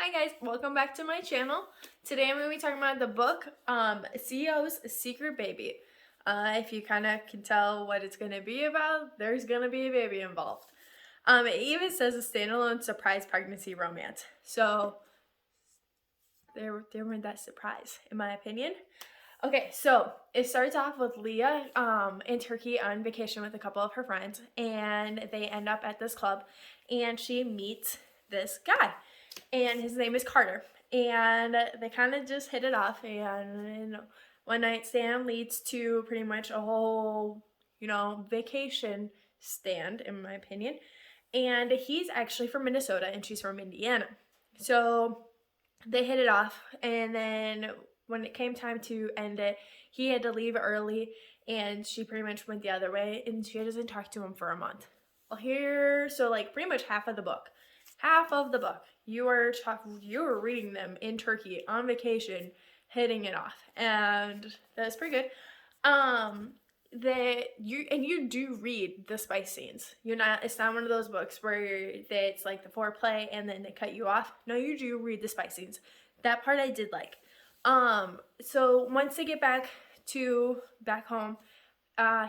Hi guys, welcome back to my channel. Today I'm going to be talking about the book, CEO's Secret Baby. If you kind of can tell what it's going to be about, there's going to be a baby involved. It even says a standalone surprise pregnancy romance. So, there went that surprise, in my opinion. Okay, so it starts off with Leah in Turkey on vacation with a couple of her friends, and they end up at this club, and she meets this guy, and his name is Carter, and they kind of just hit it off, and one night stand leads to pretty much a whole, vacation stand, in my opinion, and he's actually from Minnesota, and she's from Indiana, so they hit it off, and then when it came time to end it, he had to leave early, and she pretty much went the other way, and she doesn't talk to him for a month. Well, so like pretty much half of the book, you were reading them in Turkey on vacation, hitting it off, and that's pretty good. You do read the spice scenes. It's not one of those books where it's like the foreplay and then they cut you off. No, you do read the spice scenes. That part I did like. So once they get back home,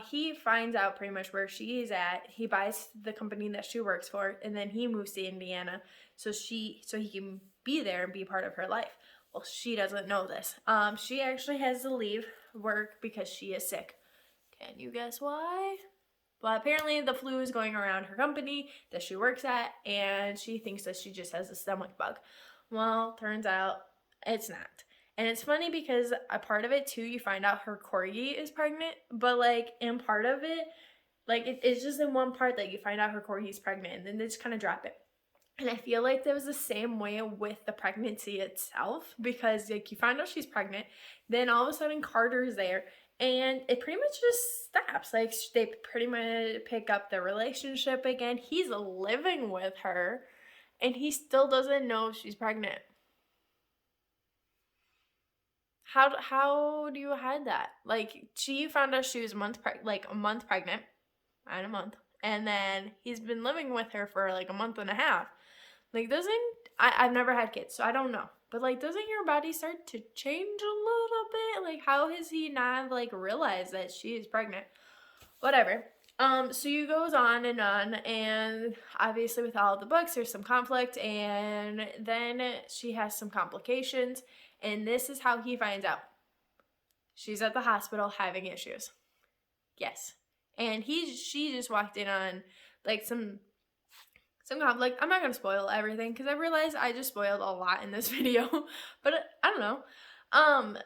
he finds out pretty much where she is at. He buys the company that she works for, and then he moves to Indiana so he can be there and be part of her life. Well, she doesn't know this. She actually has to leave work because she is sick. Can you guess why? Well, apparently the flu is going around her company that she works at, and she thinks that she just has a stomach bug. Well, turns out it's not. And it's funny because a part of it too, you find out her corgi is pregnant, but like in part of it, like it's just in one part that you find out her corgi is pregnant, and then they just kind of drop it. And I feel like that was the same way with the pregnancy itself, because like you find out she's pregnant, then all of a sudden Carter's there, and it pretty much just stops. Like they pretty much pick up the relationship again. He's living with her, and he still doesn't know she's pregnant. How do you hide that? Like, she found out she was a month pregnant, and then he's been living with her for like a month and a half. Like, I've never had kids, so I don't know. But like, doesn't your body start to change a little bit? Like, how has he not like realized that she is pregnant? Whatever. So you goes on, and obviously with all the books, there's some conflict, and then she has some complications, and this is how he finds out. She's at the hospital having issues. Yes. And she just walked in on like some conflict. I'm not gonna spoil everything because I realized I just spoiled a lot in this video, but I don't know.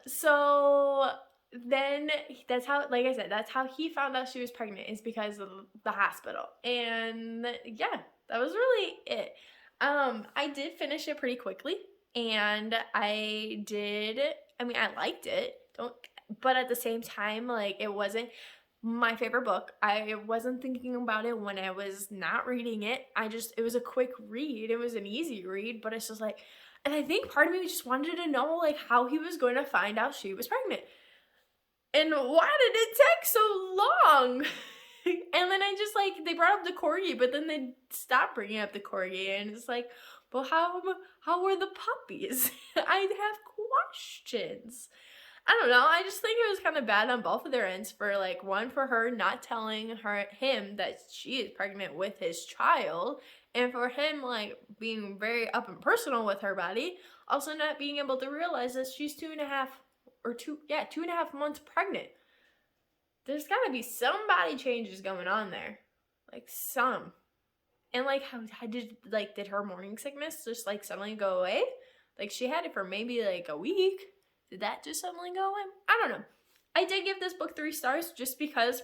So then that's how, like I said, that's how he found out she was pregnant, is because of the hospital. And yeah, that was really it. I did finish it pretty quickly, and I liked it, but at the same time, like, it wasn't my favorite book. I wasn't thinking about it when I was not reading it. It was a quick read. It was an easy read, but it's just like, and I think part of me just wanted to know, like, how he was going to find out she was pregnant. And why did it take so long? And then they brought up the corgi, but then they stopped bringing up the corgi, and it's like, well, how were the puppies? I have questions. I don't know. I just think it was kind of bad on both of their ends. For like, one, for her not telling him that she is pregnant with his child, and for him like being very up and personal with her body, also not being able to realize that she's 2.5 months pregnant. There's gotta be some body changes going on there, like some. And like, how did her morning sickness just like suddenly go away? Like, she had it for maybe like a week. Did that just suddenly go away? I don't know. I did give this book 3 stars just because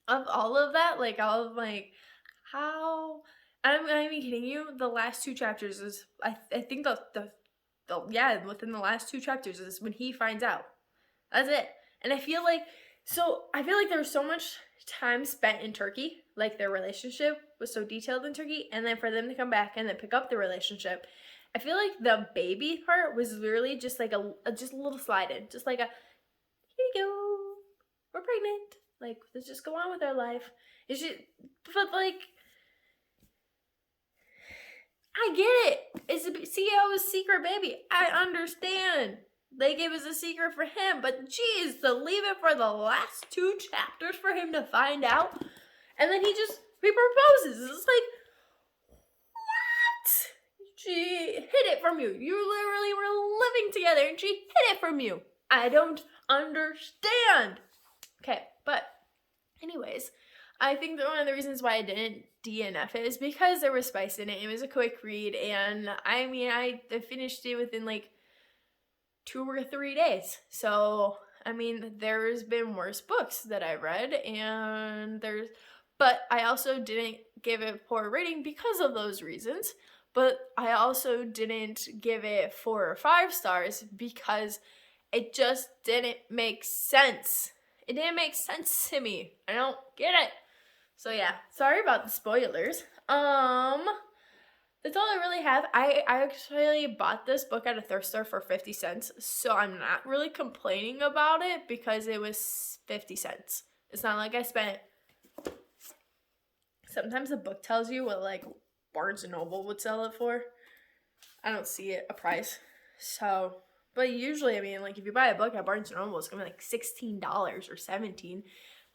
of all of that. Like, all of like how, I'm not even kidding you. The last 2 chapters is, I think within the last 2 chapters is when he finds out. That's it. And I feel like there was so much time spent in Turkey. Like, their relationship was so detailed in Turkey, and then for them to come back and then pick up the relationship, I feel like the baby part was literally just like a little slide in. Just like here you go, we're pregnant. Like, let's just go on with our life. But like, I get it. It's a CEO's secret baby. I understand. Like, it was a secret for him, but geez, to leave it for the last 2 chapters for him to find out, and then he proposes. It's like, what? She hid it from you. You literally were living together, and she hid it from you. I don't understand. Okay, but anyways, I think that one of the reasons why I didn't DNF it is because there was spice in it. It was a quick read, and I mean, I finished it within like 2 or 3 days. So, I mean, there's been worse books that I read, but I also didn't give it poor rating because of those reasons. But I also didn't give it 4 or 5 stars because it just didn't make sense. It didn't make sense to me. I don't get it. So yeah, sorry about the spoilers. That's all I really have. I actually bought this book at a thrift store for 50 cents, so I'm not really complaining about it because it was 50 cents. It's not like I spent... Sometimes the book tells you what, like, Barnes & Noble would sell it for. I don't see a price. So, but usually, I mean, like, if you buy a book at Barnes & Noble, it's going to be like $16 or $17.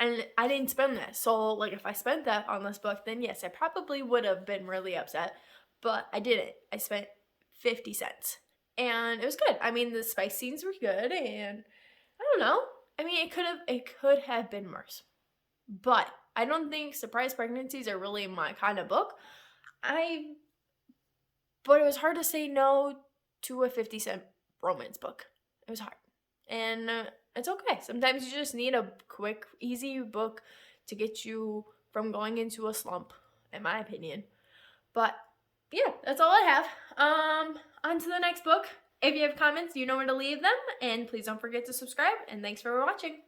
And I didn't spend that. So, like, if I spent that on this book, then yes, I probably would have been really upset. But I didn't. I spent 50 cents. And it was good. I mean, the spice scenes were good. And I don't know. I mean, it could have been worse. But I don't think surprise pregnancies are really my kind of book. But it was hard to say no to a 50-cent romance book. It was hard. And it's okay. Sometimes you just need a quick, easy book to get you from going into a slump, in my opinion. But yeah, that's all I have. On to the next book. If you have comments, you know where to leave them. And please don't forget to subscribe. And thanks for watching.